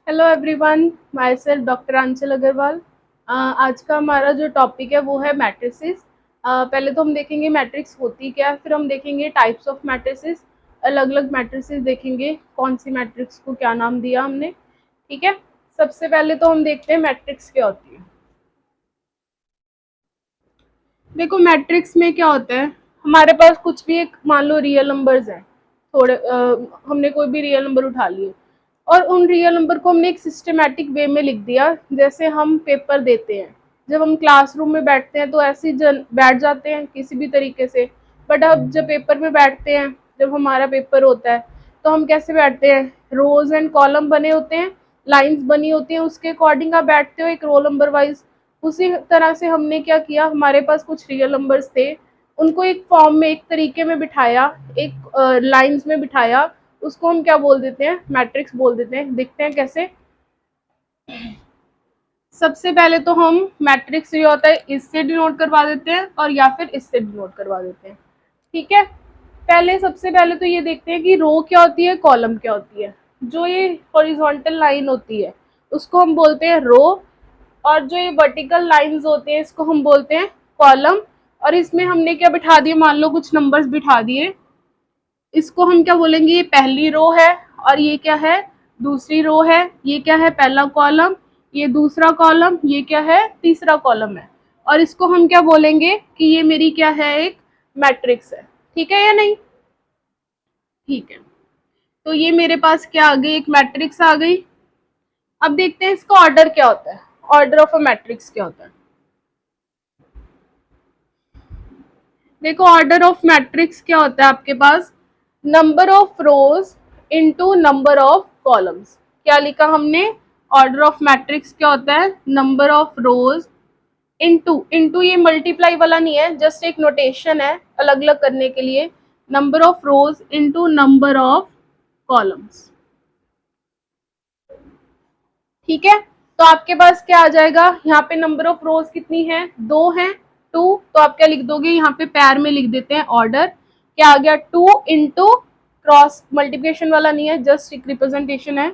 Hello everyone, myself doctor Aanchal Agrawal. आज का हमारा जो टॉपिक है वो है मैट्रिसेस। पहले तो हम देखेंगे मैट्रिक्स होती क्या है, फिर हम देखेंगे टाइप्स ऑफ मैट्रिसेस। अलग अलग मैट्रिसेस देखेंगे, कौन सी मैट्रिक्स को क्या नाम दिया हमने। ठीक है, सबसे पहले तो हम देखते हैं मैट्रिक्स क्या होती है। देखो मैट्रिक्स में क्या होता है, हमारे पास कुछ भी एक मान लो रियल नंबर्स हैं, थोड़े हमने कोई भी रियल नंबर उठा लिए और उन रियल नंबर को हमने एक सिस्टमेटिक वे में लिख दिया। जैसे हम पेपर देते हैं, जब हम क्लासरूम में बैठते हैं तो ऐसे बैठ जाते हैं किसी भी तरीके से। बट अब जब पेपर में बैठते हैं, जब हमारा पेपर होता है तो हम कैसे बैठते हैं, रोज एंड कॉलम बने होते हैं, लाइंस बनी होती हैं, उसके अकॉर्डिंग आप बैठते हो एक रोल नंबर वाइज। उसी तरह से हमने क्या किया, हमारे पास कुछ रियल नंबर्स थे, उनको एक फॉर्म में एक तरीके में बिठाया, एक लाइंस में बिठाया, उसको हम क्या बोल देते हैं, मैट्रिक्स बोल देते हैं। देखते हैं कैसे। सबसे पहले तो हम मैट्रिक्स ये होता है इससे डिनोट करवा देते हैं और या फिर इससे डिनोट करवा देते हैं। ठीक है, पहले सबसे पहले तो ये देखते हैं कि रो क्या होती है, कॉलम क्या होती है। जो ये हॉरिजॉन्टल लाइन होती है उसको हम बोलते हैं रो, और जो ये वर्टिकल लाइंस होते हैं इसको हम बोलते हैं कॉलम। और इसमें हमने क्या बिठा दिए, मान लो कुछ नंबर्स बिठा दिए, इसको हम क्या बोलेंगे, ये पहली रो है और ये क्या है, दूसरी रो है। ये क्या है, पहला कॉलम, ये दूसरा कॉलम, ये क्या है, तीसरा कॉलम है। और इसको हम क्या बोलेंगे कि ये मेरी क्या है, एक मैट्रिक्स है। ठीक है या नहीं? ठीक है, तो ये मेरे पास क्या आ गई, एक मैट्रिक्स आ गई। अब देखते हैं इसका ऑर्डर क्या होता है, ऑर्डर ऑफ अ मैट्रिक्स क्या होता है। देखो ऑर्डर ऑफ मैट्रिक्स क्या होता है आपके पास, number of rows into number of columns. क्या लिखा हमने, ऑर्डर ऑफ मैट्रिक्स क्या होता है, number of rows into, into ये मल्टीप्लाई वाला नहीं है, जस्ट एक नोटेशन है अलग अलग करने के लिए। Number of rows into number of columns. ठीक है, तो आपके पास क्या आ जाएगा, यहाँ पे नंबर ऑफ रोज कितनी है, 2 है, 2। तो आप क्या लिख दोगे, यहाँ पे पैर में लिख देते हैं ऑर्डर। क्या आ गया, 2 इंटू, क्रॉस मल्टीप्लिकेशन वाला नहीं है, जस्ट एक रिप्रेजेंटेशन है।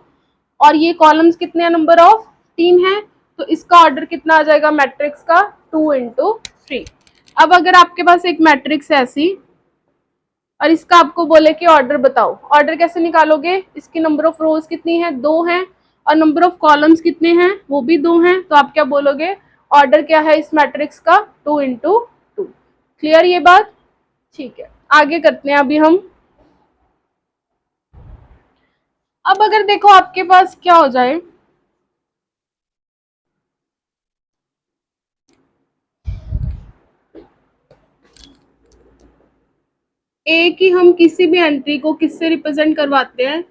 और ये कॉलम्स कितने हैं, नंबर ऑफ 3 है। तो इसका ऑर्डर कितना आ जाएगा मैट्रिक्स का, 2 इंटू 3। अब अगर आपके पास एक मैट्रिक्स है ऐसी और इसका आपको बोले कि ऑर्डर बताओ, ऑर्डर कैसे निकालोगे, इसकी नंबर ऑफ रोज कितनी है, 2 है, और नंबर ऑफ कॉलम्स कितने हैं, वो भी 2 हैं। तो आप क्या बोलोगे, ऑर्डर क्या है इस मैट्रिक्स का, 2 इंटू 2। क्लियर ये बात? ठीक है, आगे करते हैं अभी हम। अब अगर देखो आपके पास क्या हो जाए, ए की हम किसी भी एंट्री को किससे रिप्रेजेंट करवाते हैं,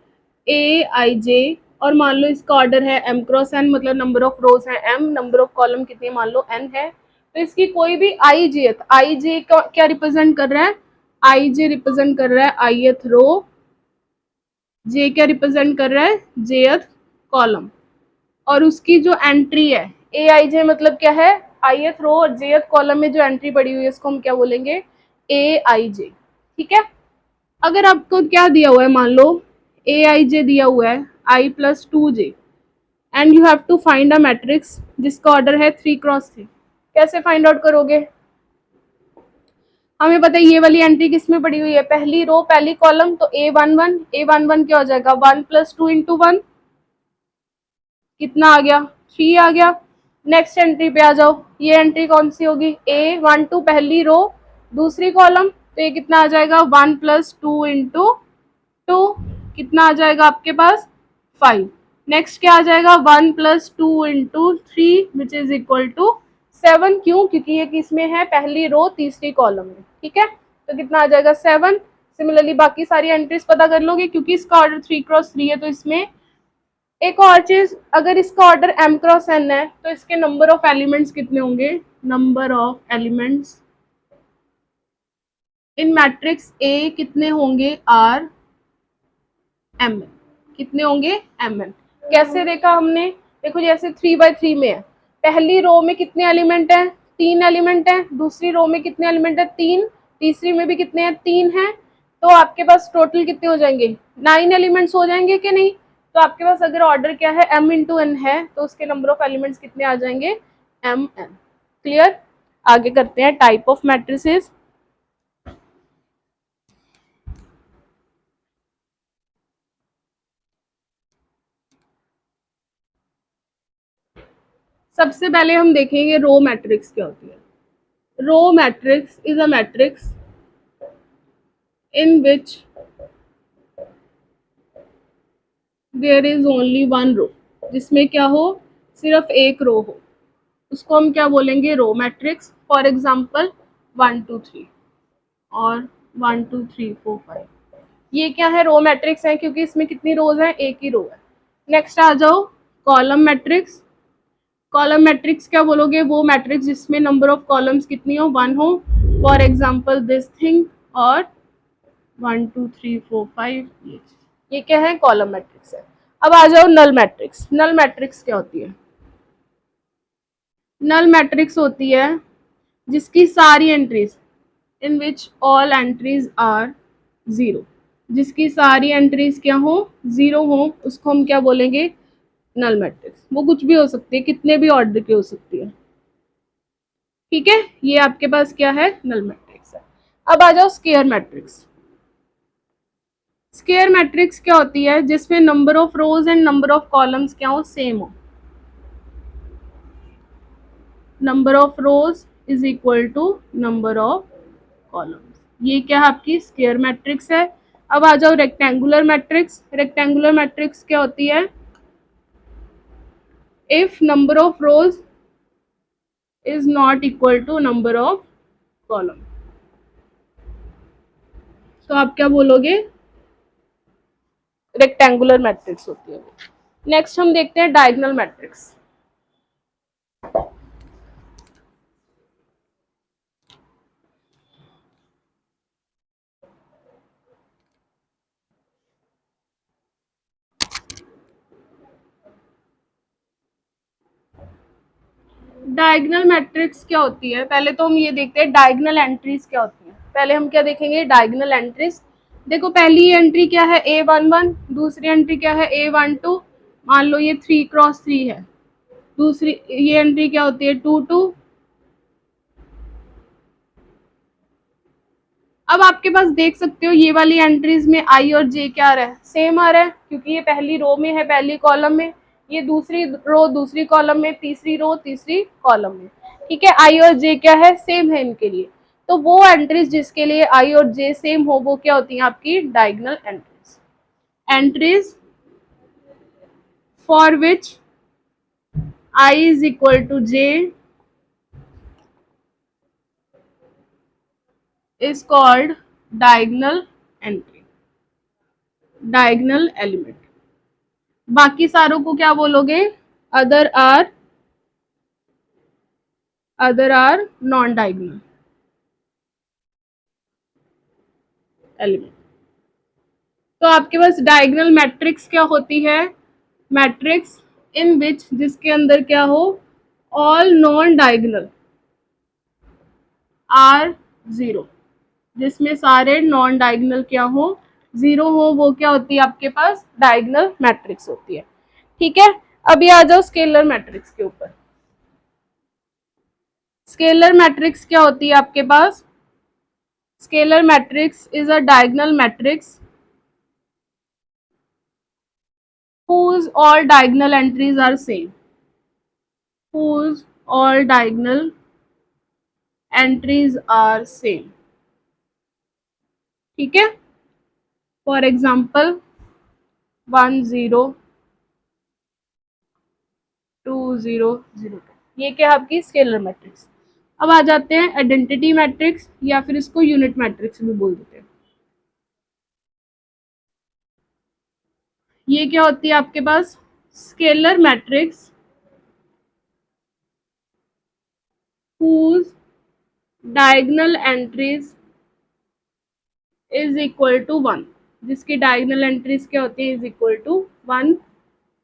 ए आई जे, और मान लो इसका ऑर्डर है एम क्रॉस एन, मतलब नंबर ऑफ रोज है एम, नंबर ऑफ कॉलम कितने मान लो एन है। तो इसकी कोई भी आई जे का क्या रिप्रेजेंट कर रहा है, आई जे रिप्रेजेंट कर रहा है आईएथ रो, जे क्या रिप्रेजेंट कर रहा है, जेथ कॉलम। और उसकी जो एंट्री है ए आई जे मतलब क्या है, आईएथ रो और जेथ कॉलम में जो एंट्री पड़ी हुई है इसको हम क्या बोलेंगे, ए आई जे। ठीक है, अगर आपको क्या दिया हुआ है, मान लो ए आई जे दिया हुआ है I plus 2 J, and you have to find a matrix जिसका ऑर्डर है 3 क्रॉस 3। कैसे फाइंड आउट करोगे, हमें पता है ये वाली एंट्री किसमें पड़ी हुई है, पहली रो पहली कॉलम, तो A11 क्या हो जाएगा, 1 + 2 × 1, कितना आ गया, 3 आ गया। नेक्स्ट एंट्री पे आ जाओ, ये एंट्री कौन सी होगी, A12 पहली रो दूसरी कॉलम, तो ये कितना आ जाएगा, 1 + 2 × 2, कितना आ जाएगा आपके पास, 5। नेक्स्ट क्या आ जाएगा, 1 + 2 × 3 विच इज इक्वल टू 7। क्यों, क्योंकि ये किसमें है, पहली रो तीसरी कॉलम में। ठीक है, तो कितना आ जाएगा, 7। सिमिलरली बाकी सारी एंट्रीज पता कर लोगे, क्योंकि इसका ऑर्डर 3 × 3 है। तो इसमें एक और चीज, अगर इसका ऑर्डर m × n है तो इसके नंबर ऑफ एलिमेंट्स कितने होंगे, number of elements in matrix A कितने होंगे, R mn, कितने होंगे, mn। कैसे देखा हमने, देखो जैसे 3 × 3 में है, पहली रो में कितने एलिमेंट हैं, 3 एलिमेंट हैं, दूसरी रो में कितने एलिमेंट है, 3, तीसरी में भी कितने हैं, 3 हैं। तो आपके पास टोटल कितने हो जाएंगे, 9 एलिमेंट्स हो जाएंगे कि नहीं, तो आपके पास अगर ऑर्डर क्या है m इंटू n है तो उसके नंबर ऑफ एलिमेंट्स कितने आ जाएंगे m n। क्लियर। आगे करते हैं टाइप ऑफ मैट्रिसेस। सबसे पहले हम देखेंगे रो मैट्रिक्स क्या होती है। Row matrix is a matrix in which there is only one row, जिसमें क्या हो सिर्फ एक रो हो, उसको हम क्या बोलेंगे रो मैट्रिक्स। फॉर एग्जाम्पल 1 2 3 और 1 2 3 4 5, ये क्या है रो मैट्रिक्स है क्योंकि इसमें कितनी रोज हैं एक ही रो है। नेक्स्ट आ जाओ कॉलम मैट्रिक्स। कॉलम मैट्रिक्स क्या बोलोगे वो मैट्रिक्स जिसमें नंबर ऑफ कॉलम्स कितनी हो 1 हो। फॉर एग्जाम्पल दिस थिंग और 1 2 3 4 5 ये क्या है कॉलम मैट्रिक्स है। अब आ जाओ नल मैट्रिक्स। नल मैट्रिक्स क्या होती है। नल मैट्रिक्स होती है जिसकी सारी entries in which all entries are zero, जिसकी सारी एंट्रीज क्या हो जीरो हो, उसको हम क्या बोलेंगे नल मैट्रिक्स। वो कुछ भी हो सकती है, कितने भी ऑर्डर की हो सकती है। ठीक है, ये आपके पास क्या है नल मैट्रिक्स है। अब आ जाओ स्क्वायर मैट्रिक्स। स्क्वायर मैट्रिक्स क्या होती है जिसमें number of rows and number of columns क्या हो सेम हो। Number of rows is equal to number of columns, ये क्या है आपकी स्क्वायर मैट्रिक्स है। अब आ जाओ रेक्टेंगुलर मैट्रिक्स। रेक्टेंगुलर मैट्रिक्स क्या होती है if number of rows is not equal to number of column, तो आप क्या बोलोगे रेक्टेंगुलर मैट्रिक्स होती है। नेक्स्ट हम देखते हैं डायगोनल मैट्रिक्स। डायगोनल मैट्रिक्स क्या होती है, पहले तो हम ये देखते हैं डायगोनल एंट्रीज क्या होती है। पहले हम क्या देखेंगे डायगोनल एंट्रीज। देखो पहली एंट्री क्या है A11, दूसरी एंट्री क्या है A12, मान लो ये 3 × 3 है। दूसरी ये एंट्री क्या होती है 2 2। अब आपके पास देख सकते हो ये वाली एंट्रीज में आई और जे क्या आ रहा है सेम आ रहा है क्योंकि ये पहली रो में है पहली कॉलम में, ये दूसरी रो दूसरी कॉलम में, तीसरी रो तीसरी कॉलम में। ठीक है, आई और जे क्या है सेम है इनके लिए। तो वो एंट्रीज जिसके लिए आई और जे सेम हो वो क्या होती है आपकी diagonal entries. Entries for which i is equal to j is called diagonal entry, diagonal element। बाकी सारों को क्या बोलोगे other are non diagonal element. तो आपके पास डायगोनल मैट्रिक्स क्या होती है मैट्रिक्स इन विच जिसके अंदर क्या हो all non diagonal are zero, जिसमें सारे नॉन डायगोनल क्या हो जीरो हो, वो क्या होती है आपके पास डायगोनल मैट्रिक्स होती है। ठीक है, अभी आ जाओ स्केलर मैट्रिक्स के ऊपर। स्केलर मैट्रिक्स क्या होती है आपके पास। Scalar matrix is a diagonal matrix whose all diagonal entries are same, whose all diagonal entries are same। ठीक है, फॉर एग्जाम्पल 1 0 2 0 0, ये क्या है आपकी स्केलर मैट्रिक्स। अब आ जाते हैं आइडेंटिटी मैट्रिक्स या फिर इसको यूनिट मैट्रिक्स भी बोल देते हैं। ये क्या होती है आपके पास scalar matrix whose diagonal entries is equal to 1, जिसकी डायगोनल एंट्रीज क्या होती है इज इक्वल टू 1।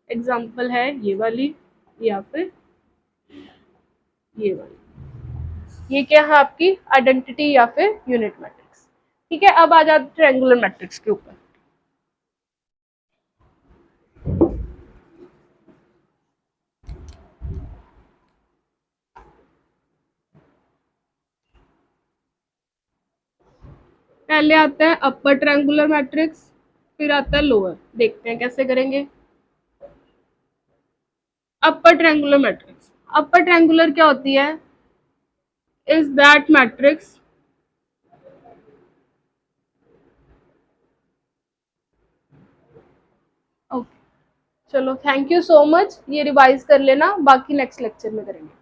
एग्जाम्पल है ये वाली या फिर ये वाली, ये क्या है आपकी आइडेंटिटी या फिर यूनिट मैट्रिक्स। ठीक है, अब आ जाते ट्रायंगुलर मैट्रिक्स के ऊपर। पहले आता है अपर ट्रायंगुलर मैट्रिक्स, फिर आता है लोअर। देखते हैं कैसे करेंगे। Upper triangular matrix, upper triangular क्या होती है? Is that matrix okay. चलो थैंक यू सो मच, ये रिवाइज कर लेना, बाकी नेक्स्ट लेक्चर में करेंगे।